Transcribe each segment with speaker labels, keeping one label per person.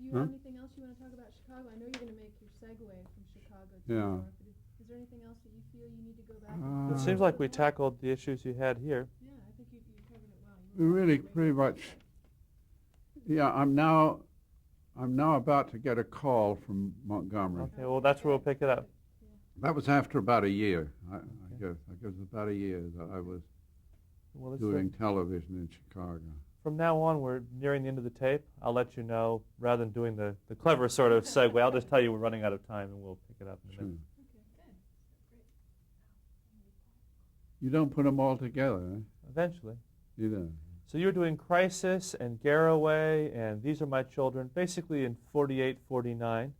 Speaker 1: you
Speaker 2: Huh?
Speaker 1: have anything else you want to talk about Chicago? I know you're going to make your segue from Chicago to
Speaker 2: Yeah.
Speaker 1: New York, but is there anything else that you feel you need to go back
Speaker 2: Uh,
Speaker 3: It seems like we tackled the issues you had here.
Speaker 1: Yeah, I think you covered it well. You were
Speaker 2: Really,
Speaker 1: very
Speaker 2: pretty
Speaker 1: good.
Speaker 2: much. Yeah, I'm now about to get a call from Montgomery.
Speaker 3: Okay, well, that's where we'll pick it up.
Speaker 2: That was after about a year. I guess it was about a year that I was
Speaker 3: Well, it's
Speaker 2: doing television in Chicago.
Speaker 3: from now on, we're nearing the end of the tape. I'll let you know, rather than doing the clever sort of segue, I'll just tell you we're running out of time, and we'll pick it up in a
Speaker 2: Sure.
Speaker 3: minute.
Speaker 1: Okay, good. Great.
Speaker 2: You don't put them all together, eh?
Speaker 3: Eventually.
Speaker 2: You don't.
Speaker 3: So you were doing Crisis and Garraway and These Are My Children, basically in 48, 49.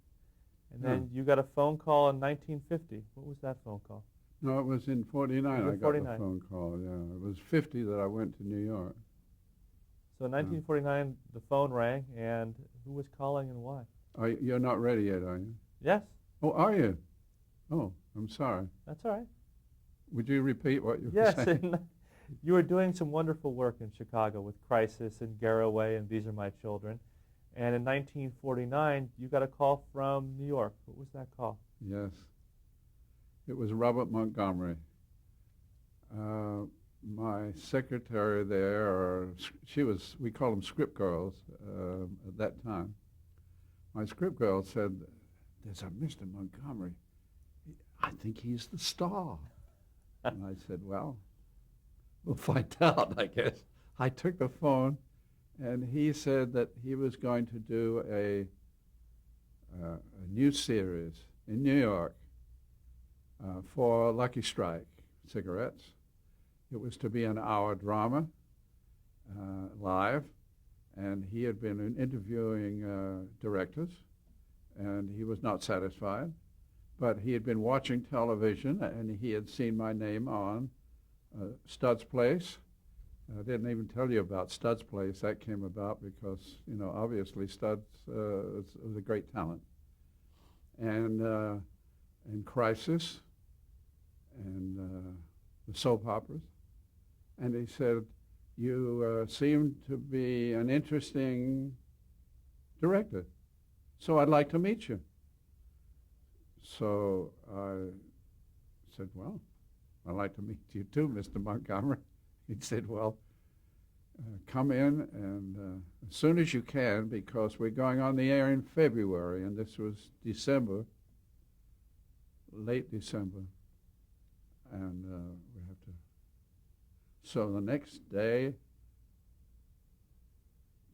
Speaker 3: And then you got a phone call in 1950. What was that phone call?
Speaker 2: No, it was in 49
Speaker 3: It was
Speaker 2: I
Speaker 3: in
Speaker 2: got
Speaker 3: 49.
Speaker 2: the phone call, yeah. It was 50 that I went to New York.
Speaker 3: So in 1949, the phone rang, and who was calling and why?
Speaker 2: You're not ready yet, are you?
Speaker 3: Yes,
Speaker 2: Oh, are you? Oh, I'm sorry.
Speaker 3: that's all right.
Speaker 2: Would you repeat what you were
Speaker 3: Yes,
Speaker 2: saying?
Speaker 3: and you were doing some wonderful work in Chicago with Crisis and Garraway and These Are My Children. And in 1949, you got a call from New York. What was that call?
Speaker 2: Yes. It was Robert Montgomery. My secretary there, we call them script girls at that time. My script girl said, there's a Mr. Montgomery. I think he's the star. And I said, well, we'll find out, I guess. I took the phone, and he said that he was going to do a new series in New York for Lucky Strike cigarettes. It was to be an hour drama, live, and he had been interviewing directors, and he was not satisfied. But he had been watching television, and he had seen my name on Stud's Place. I didn't even tell you about Stud's Place. That came about because, obviously Stud was a great talent. And Crisis, and the soap operas. And he said, you seem to be an interesting director, so I'd like to meet you. So I said, well, I'd like to meet you too, Mr. Montgomery. He said, well, come in and as soon as you can, because we're going on the air in February, and this was December, late December, and we have to. So the next day,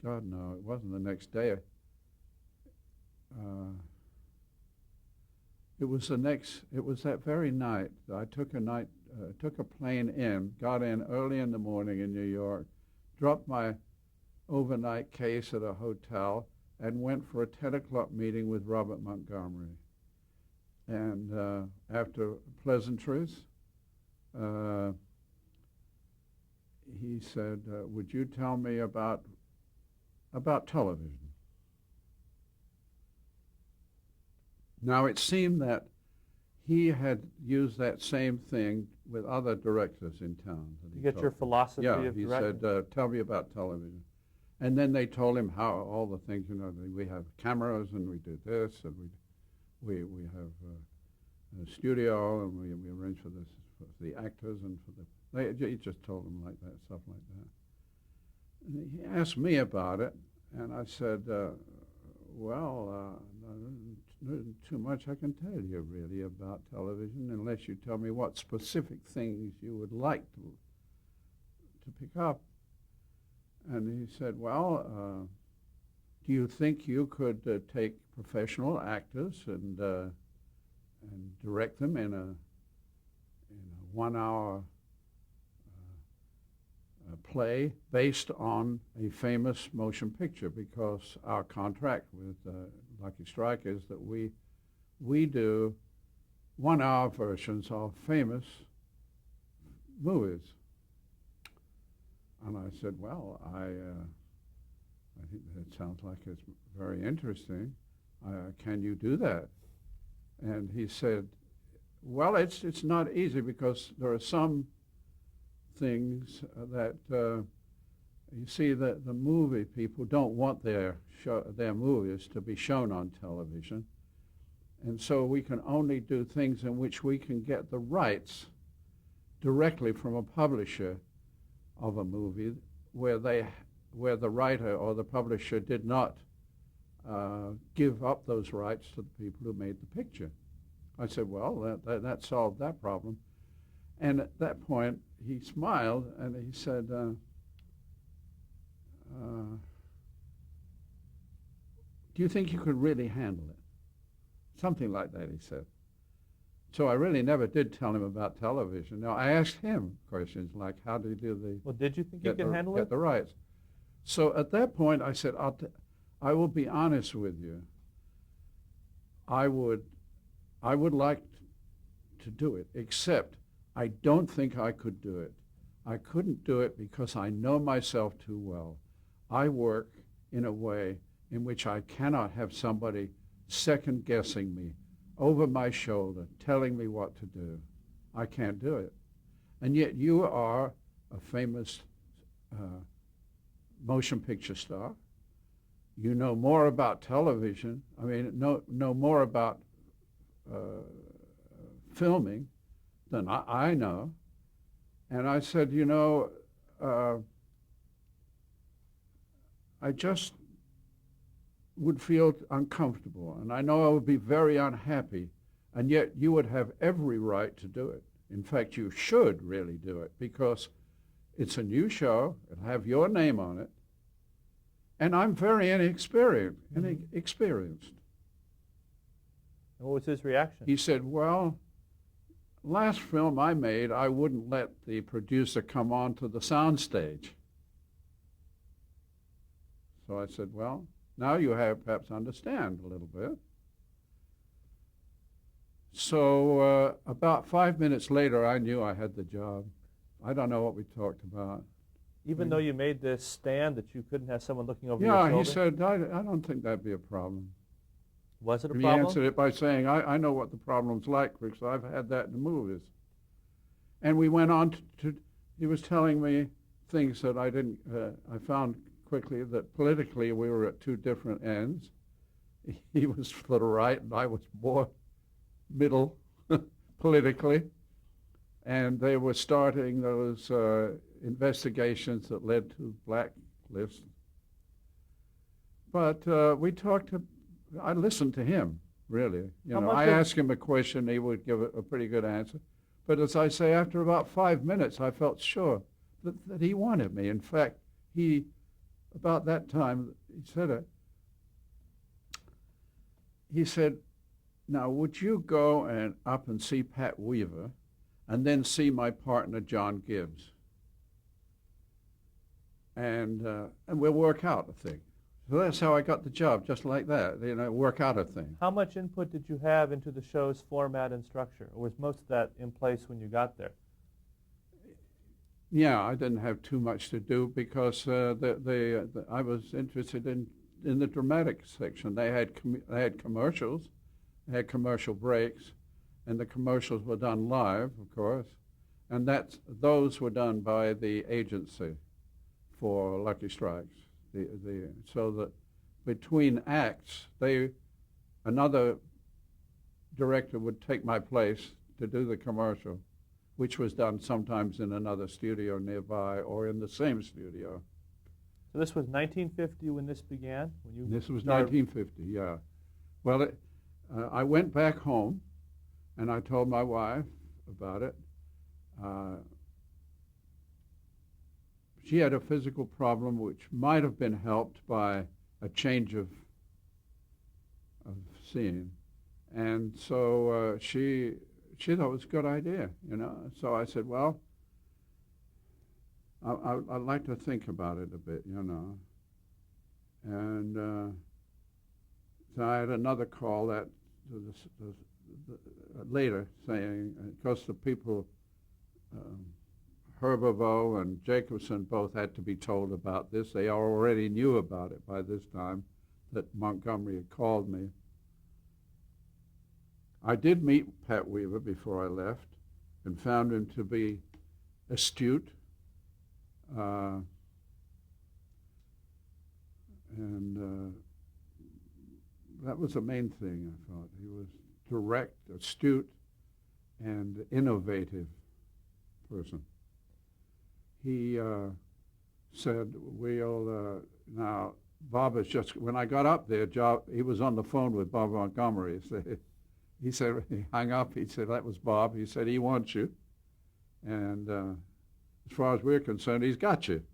Speaker 2: God, no, it wasn't the next day. It was that very night. I took a plane in, got in early in the morning in New York, dropped my overnight case at a hotel, and went for a 10 o'clock meeting with Robert Montgomery. And after pleasantries, he said, would you tell me about television? Now, it seemed that he had used that same thing with other directors in town.
Speaker 3: You get your philosophy
Speaker 2: yeah,
Speaker 3: of
Speaker 2: he
Speaker 3: directing.
Speaker 2: said, tell me about television. And then they told him how all the things, we have cameras and we do this and we have a studio and we arrange for this, for the actors and for the, he just told them like that, stuff like that. And he asked me about it, and I said, well, not too much I can tell you really about television unless you tell me what specific things you would like to pick up. And he said, well, do you think you could take professional actors and direct them in a 1 hour play based on a famous motion picture? Because our contract with Lucky Strike is that we do 1 hour versions of famous movies. And I said, well, I think that sounds like it's very interesting. Can you do that? And he said, well, it's not easy because there are some things that you see, the movie people don't want their movies to be shown on television. And so we can only do things in which we can get the rights directly from a publisher of a movie where the writer or the publisher did not give up those rights to the people who made the picture. I said, well, that solved that problem. And at that point, he smiled and he said, do you think you could really handle it? Something like that, he said. So I really never did tell him about television. Now, I asked him questions like, how do you do the...
Speaker 3: Well, did you think you could handle it?
Speaker 2: Get the rights. So at that point, I said, I will be honest with you. I would like to do it, except I don't think I could do it. I couldn't do it because I know myself too well. I work in a way in which I cannot have somebody second-guessing me, over my shoulder, telling me what to do. I can't do it. And yet you are a famous motion picture star. You know more about television, know more about filming than I know. And I said, I just would feel uncomfortable, and I know I would be very unhappy, and yet you would have every right to do it. In fact, you should really do it, because it's a new show, it'll have your name on it, and I'm very inexperienced.
Speaker 3: And what was his reaction?
Speaker 2: He said, well, last film I made, I wouldn't let the producer come on to the soundstage. So I said, well, now you have perhaps understand a little bit. So about 5 minutes later, I knew I had the job. I don't know what we talked about.
Speaker 3: Even though you made this stand that you couldn't have someone looking over your
Speaker 2: shoulder?
Speaker 3: shoulder?
Speaker 2: Yeah, he said, I don't think that'd be a problem.
Speaker 3: Was it a
Speaker 2: He
Speaker 3: problem?
Speaker 2: answered it by saying, I know what the problem's like because I've had that in the movies. And we went on he was telling me things that I found quickly that politically we were at two different ends. He was for the right and I was more middle politically. And they were starting those investigations that led to blacklists. But I listened to him, really. I asked him a question, he would give a pretty good answer. But as I say, after about 5 minutes, I felt sure that he wanted me. In fact, about that time, he said, now would you go up and see Pat Weaver and then see my partner, John Gibbs? And we'll work out a thing. So that's how I got the job, just like that, work out a thing.
Speaker 3: How much input did you have into the show's format and structure? Or was most of that in place when you got there?
Speaker 2: Yeah, I didn't have too much to do because I was interested in the dramatic section. They had commercials, they had commercial breaks, and the commercials were done live, of course, and those were done by the agency for Lucky Strikes. So that between acts, another director would take my place to do the commercial, which was done sometimes in another studio nearby or in the same studio.
Speaker 3: So this was 1950 when this began?
Speaker 2: This was 1950, yeah. Well, I went back home and I told my wife about it. She had a physical problem which might have been helped by a change of scene. And so she thought it was a good idea, So I said, well, I'd like to think about it a bit, And so I had another call later saying, because the people, Herbovo and Jacobson both had to be told about this. They already knew about it by this time, that Montgomery had called me. I did meet Pat Weaver before I left and found him to be astute, That was the main thing, I thought. He was direct, astute, and innovative person. He said, now, Bob is just, when I got up there, he was on the phone with Bob Montgomery. He said, he hung up, he said, that was Bob. He said, he wants you. And as far as we're concerned, he's got you.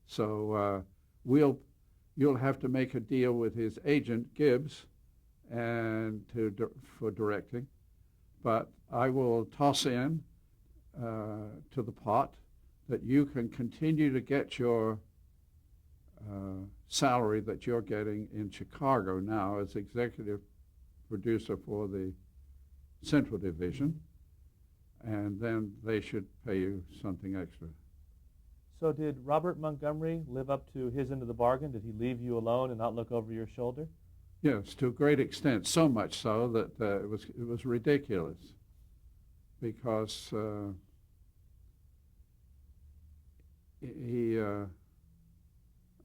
Speaker 2: So you'll have to make a deal with his agent, Gibbs, and for directing. But I will toss in to the pot that you can continue to get your salary that you're getting in Chicago now as executive producer for the Central Division, and then they should pay you something extra.
Speaker 3: So did Robert Montgomery live up to his end of the bargain? Did he leave you alone and not look over your shoulder?
Speaker 2: Yes, to a great extent, so much so that it was ridiculous, because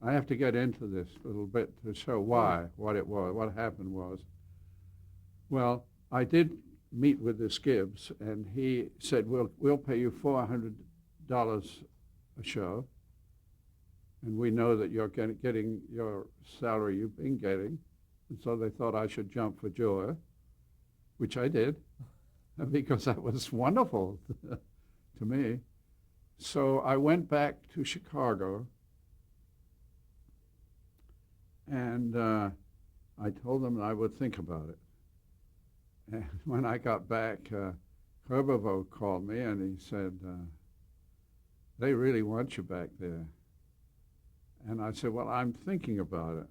Speaker 2: I have to get into this a little bit to show what it was. What happened was, well, I did meet with this Gibbs, and he said, we'll pay you $400 a show, and we know that you're getting your salary you've been getting. And so they thought I should jump for joy, which I did, because that was wonderful to me. So I went back to Chicago, and I told them I would think about it. And when I got back, Herbovo called me, and he said, they really want you back there. And I said, well, I'm thinking about it.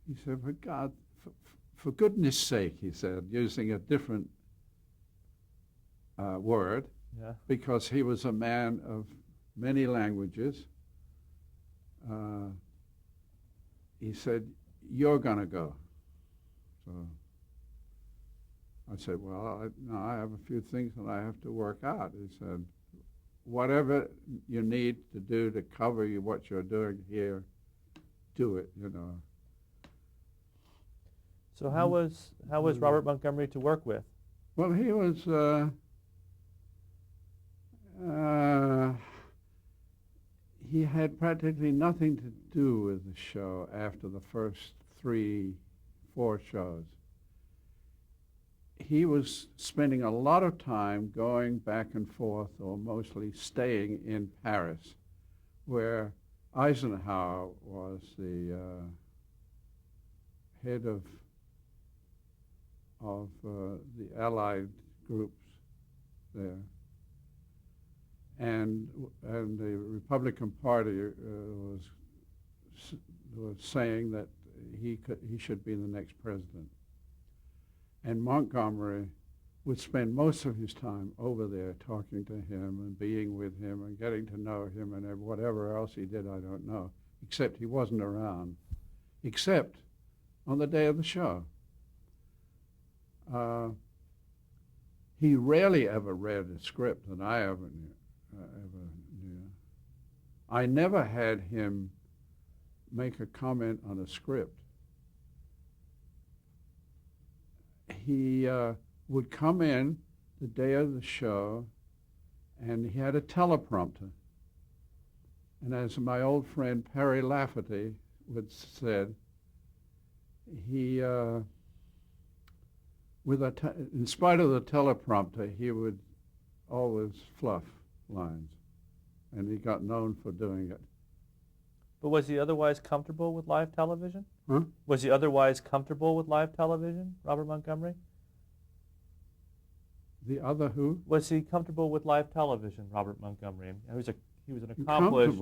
Speaker 2: He said, for God, for goodness sake, he said, using a different word, because he was a man of many languages. He said, you're going to go. So I said, well, I have a few things that I have to work out. He said, whatever you need to do to cover what you're doing here, do it, you know.
Speaker 3: So how was Robert Montgomery to work with?
Speaker 2: Well, he was he had practically nothing to do with the show after the first 3-4 shows. He was spending a lot of time going back and forth, or mostly staying in Paris, where Eisenhower was the head of the Allied groups there, and the Republican Party was saying that he should be the next president. And Montgomery would spend most of his time over there talking to him and being with him and getting to know him, and whatever else he did, I don't know, except he wasn't around, except on the day of the show. He rarely ever read a script that I ever knew. I never had him make a comment on a script. He would come in the day of the show, and he had a teleprompter. And as my old friend Perry Lafferty would said, he, in spite of the teleprompter, he would always fluff lines, and he got known for doing it.
Speaker 3: But was he otherwise comfortable with live television?
Speaker 2: Huh?
Speaker 3: Was he otherwise comfortable with live television, Robert Montgomery?
Speaker 2: The other who?
Speaker 3: Was he comfortable with live television, Robert Montgomery? He was an accomplished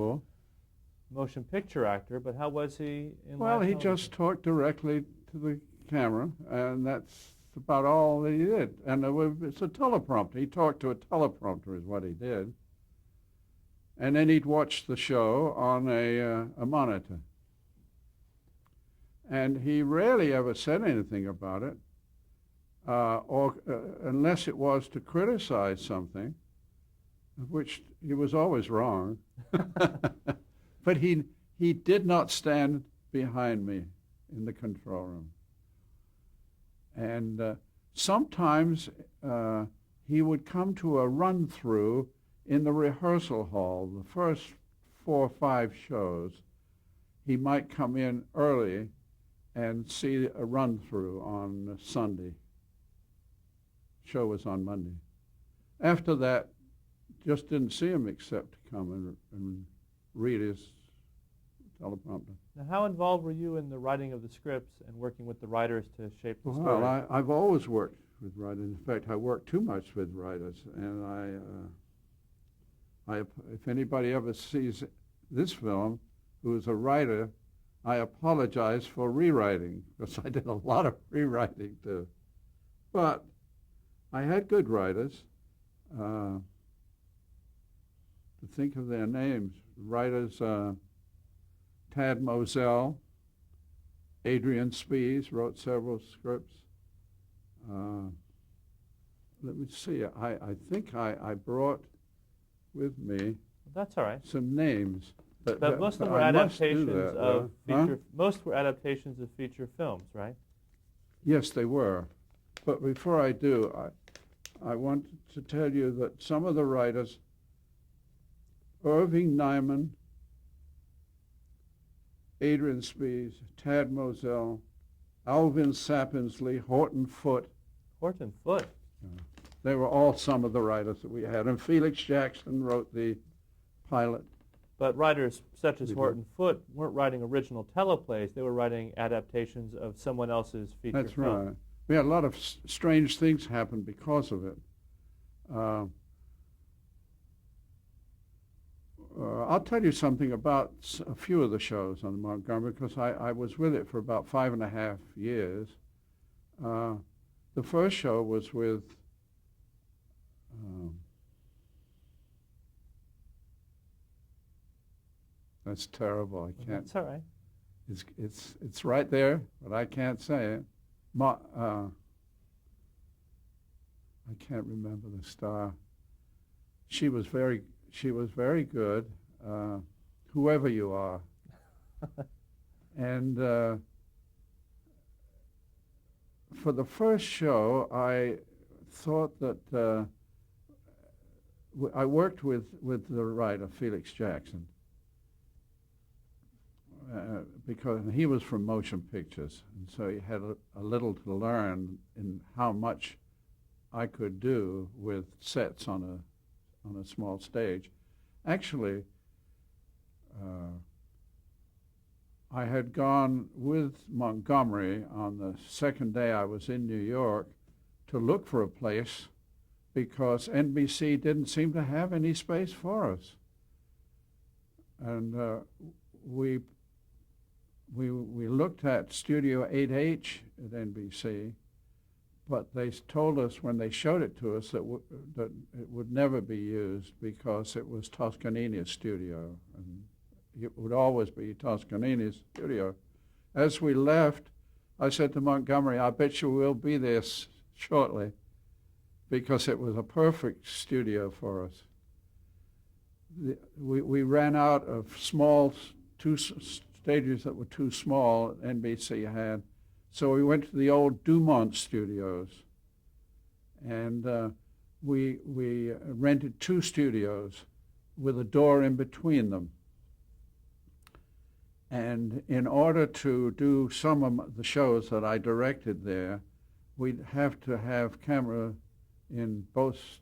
Speaker 3: motion picture actor, but how was he in
Speaker 2: Well,
Speaker 3: live
Speaker 2: he
Speaker 3: television?
Speaker 2: just talked directly to the camera, and that's about all that he did. And it's a teleprompter. He talked to a teleprompter is what he did. And then he'd watch the show on a monitor. And he rarely ever said anything about it, unless it was to criticize something, of which he was always wrong. But he did not stand behind me in the control room. And sometimes he would come to a run-through in the rehearsal hall. The first 4 or 5 shows, he might come in early and see a run-through on Sunday. Show was on Monday. After that, just didn't see him except to come and read his teleprompter.
Speaker 3: Now, how involved were you in the writing of the scripts and working with the writers to shape the story?
Speaker 2: Well, I've always worked with writers. In fact, I work too much with writers, and if anybody ever sees this film who is a writer, I apologize for rewriting, because I did a lot of rewriting too. But I had good writers. To think of their names, writers, Tad Moselle, Adrian Spies wrote several scripts. Let me see, I think I brought with me
Speaker 3: That's all right.
Speaker 2: some names.
Speaker 3: But most of them were adaptations of feature. Most were adaptations of feature films, right?
Speaker 2: Yes, they were. But before I do, I want to tell you that some of the writers, Irving Nyman, Adrian Spies, Tad Moselle, Alvin Sappinsley, Horton Foote.
Speaker 3: Horton Foote.
Speaker 2: They were all some of the writers that we had. And Felix Jackson wrote the pilot.
Speaker 3: But writers such as Horton Foote weren't writing original teleplays. They were writing adaptations of someone else's feature
Speaker 2: That's
Speaker 3: film.
Speaker 2: right. We had a lot of strange things happen because of it. I'll tell you something about a few of the shows on Montgomery, because I was with it for about 5.5 years. The first show was with that's terrible. I can't.
Speaker 3: That's all right.
Speaker 2: It's right there, but I can't say it. I can't remember the star. She was very good. Whoever you are, and for the first show, I thought that I worked with the writer Felix Jackson. Because he was from motion pictures, and so he had a little to learn in how much I could do with sets on a small stage. Actually, I had gone with Montgomery on the second day I was in New York to look for a place, because NBC didn't seem to have any space for us, and we looked at Studio 8H at NBC, but they told us when they showed it to us that it would never be used because it was Toscanini's studio, and it would always be Toscanini's studio. As we left, I said to Montgomery, I bet you we'll be there shortly, because it was a perfect studio for us. We ran out of two stages that were too small, NBC had. So we went to the old Dumont studios, and we rented 2 studios with a door in between them. And in order to do some of the shows that I directed there, we'd have to have camera in both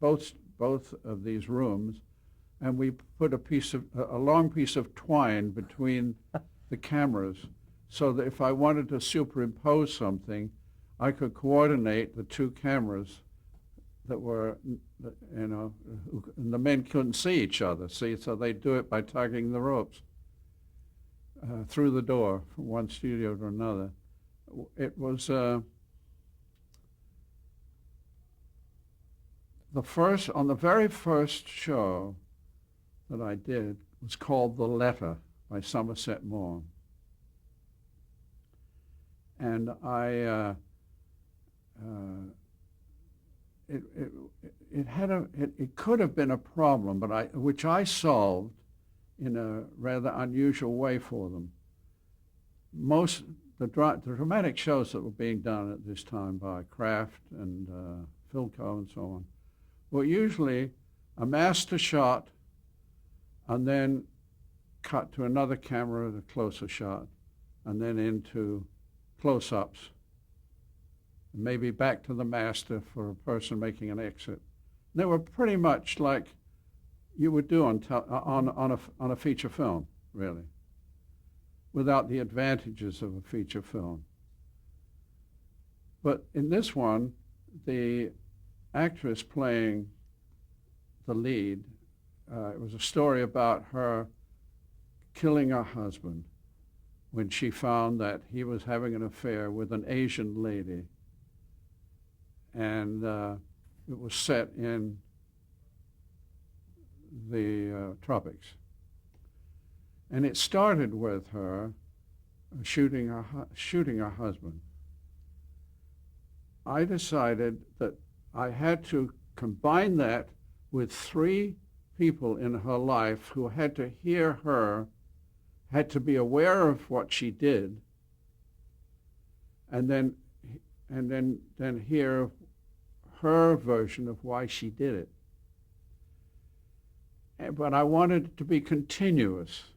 Speaker 2: of these rooms, and we put a long piece of twine between the cameras, so that if I wanted to superimpose something, I could coordinate the 2 cameras that were, and the men couldn't see each other, so they'd do it by tugging the ropes through the door from one studio to another. It was on the very first show that I did was called The Letter by Somerset Maugham. And it could have been a problem, but which I solved in a rather unusual way for them. the dramatic shows that were being done at this time by Kraft and Philco and so on were usually a master shot and then cut to another camera, a closer shot, and then into close-ups, maybe back to the master for a person making an exit. They were pretty much like you would do on a feature film, really, without the advantages of a feature film. But in this one, the actress playing the lead, it was a story about her killing her husband when she found that he was having an affair with an Asian lady. And it was set in the tropics. And it started with her shooting her husband. I decided that I had to combine that with 3 people in her life who had to hear her, had to be aware of what she did, and then hear her version of why she did it. But I wanted it to be continuous.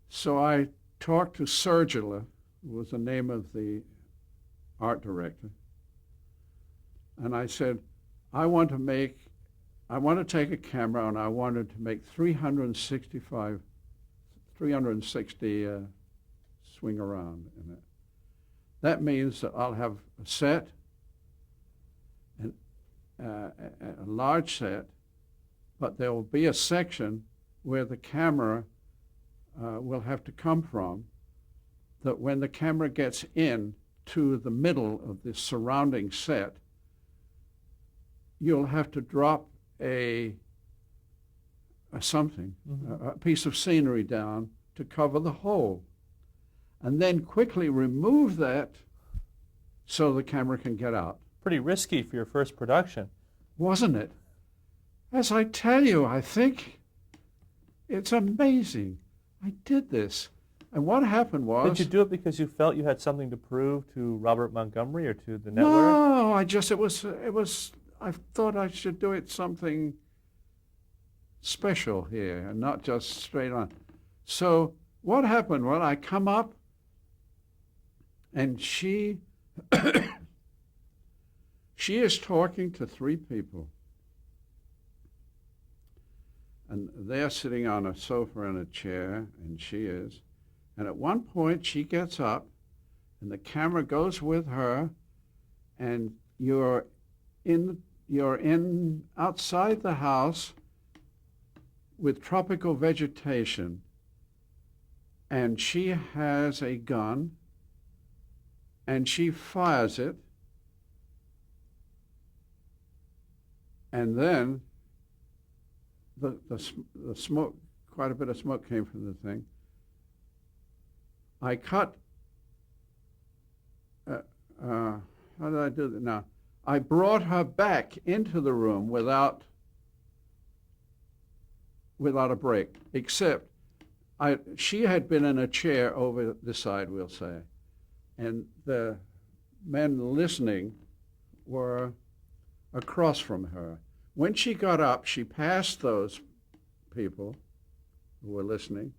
Speaker 2: So I talked to Sergula, who was the name of the art director, and I said, I want to take a camera and I wanted to make 360 swing around in it. That means that I'll have a set, a large set, but there will be a section where the camera will have to come from, that when the camera gets in to the middle of this surrounding set, you'll have to drop a piece of scenery down to cover the hole, and then quickly remove that so the camera can get out.
Speaker 3: Pretty risky for your first production.
Speaker 2: Wasn't it? As I tell you, I think it's amazing. I did this. And what happened was...
Speaker 3: Did you do it because you felt you had something to prove to Robert Montgomery or to the network?
Speaker 2: No, I thought I should do it something special here and not just straight on. So what happened? Well, I come up and she is talking to 3 people. And they're sitting on a sofa and a chair, and she is. And at one point she gets up and the camera goes with her, and you're in outside the house with tropical vegetation, and she has a gun and she fires it, and then the smoke, quite a bit of smoke came from the thing. I cut, how did I do that now? I brought her back into the room without a break, except she had been in a chair over the side, we'll say, and the men listening were across from her. When she got up, she passed those people who were listening,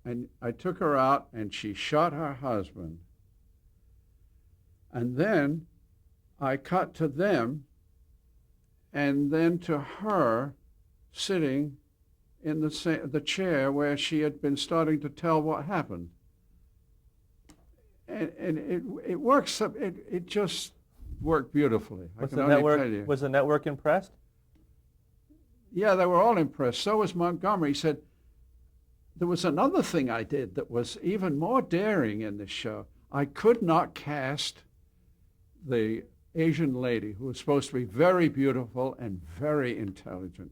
Speaker 2: and I took her out and she shot her husband. And then I cut to them and then to her sitting in the chair where she had been starting to tell what happened. And it works, it just worked beautifully.
Speaker 3: Was the network impressed?
Speaker 2: Yeah, they were all impressed. So was Montgomery. He said, there was another thing I did that was even more daring in this show. I could not cast the Asian lady who was supposed to be very beautiful and very intelligent.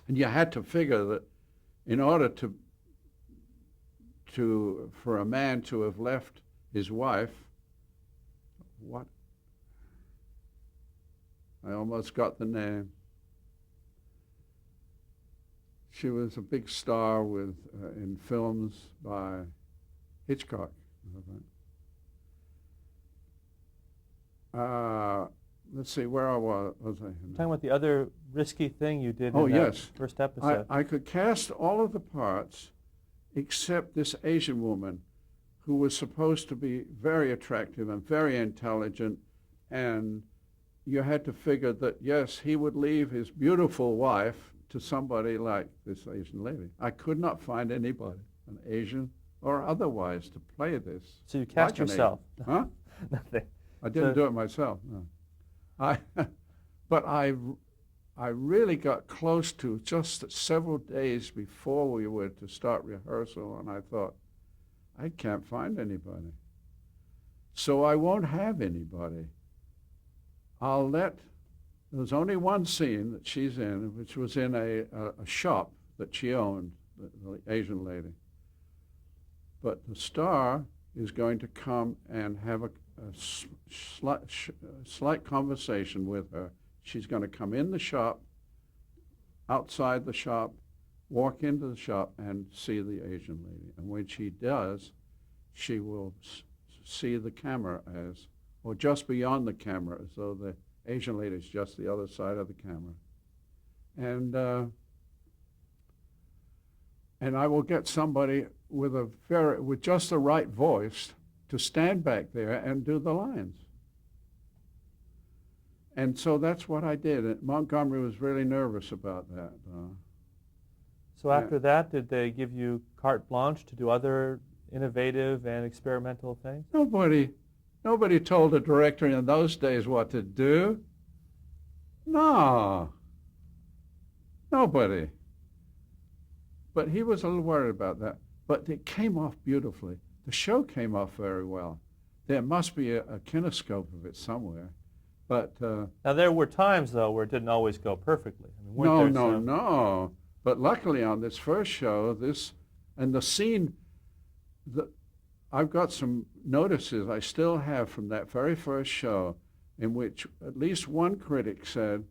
Speaker 2: And you had to figure that in order for a man to have left his wife, I almost got the name. She was a big star in films by Hitchcock. Let's see, where I was I?
Speaker 3: Talking about the other risky thing you did
Speaker 2: Oh,
Speaker 3: in that
Speaker 2: yes.
Speaker 3: first episode.
Speaker 2: I could cast all of the parts except this Asian woman who was supposed to be very attractive and very intelligent, and you had to figure that, yes, he would leave his beautiful wife to somebody like this Asian lady. I could not find anybody, an Asian or otherwise, to play this.
Speaker 3: So you cast
Speaker 2: like an
Speaker 3: yourself.
Speaker 2: Asian. Huh?
Speaker 3: Nothing.
Speaker 2: I didn't
Speaker 3: So-
Speaker 2: do it myself, no. But I really got close to just several days before we were to start rehearsal, and I thought, I can't find anybody. So I won't have anybody. There's only one scene that she's in, which was in a shop that she owned, the Asian lady. But the star is going to come and have a slight conversation with her. She's going to come in the shop, outside the shop, walk into the shop and see the Asian lady. And when she does, she will see the camera or just beyond the camera, as though the Asian lady is just the other side of the camera. And I will get somebody with just the right voice to stand back there and do the lines. And so that's what I did. And Montgomery was really nervous about that.
Speaker 3: So after that, did they give you carte blanche to do other innovative and experimental things?
Speaker 2: Nobody told a director in those days what to do. No. Nobody. But he was a little worried about that. But it came off beautifully. The show came off very well. There must be a kinescope of it somewhere. But
Speaker 3: Now there were times, though, where it didn't always go perfectly. I mean, weren't there some-
Speaker 2: no. But luckily on this first show, and the scene, I've got some notices I still have from that very first show, in which at least one critic said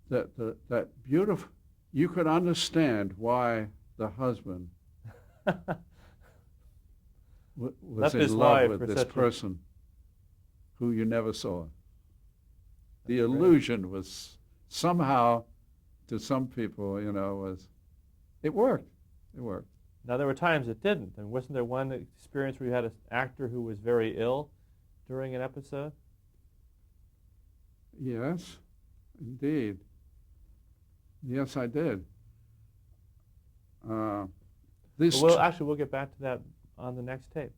Speaker 2: that beautiful, you could understand why the husband was
Speaker 3: Left his
Speaker 2: in love
Speaker 3: wife
Speaker 2: with
Speaker 3: for
Speaker 2: this
Speaker 3: such a-
Speaker 2: person who you never saw. The
Speaker 3: That's great.
Speaker 2: illusion was somehow, to some people, it worked. It worked.
Speaker 3: Now there were times it didn't. And wasn't there one experience where you had an actor who was very ill during an episode?
Speaker 2: Yes, indeed. Yes, I did. This
Speaker 3: Well, actually, we'll get back to that on the next tape.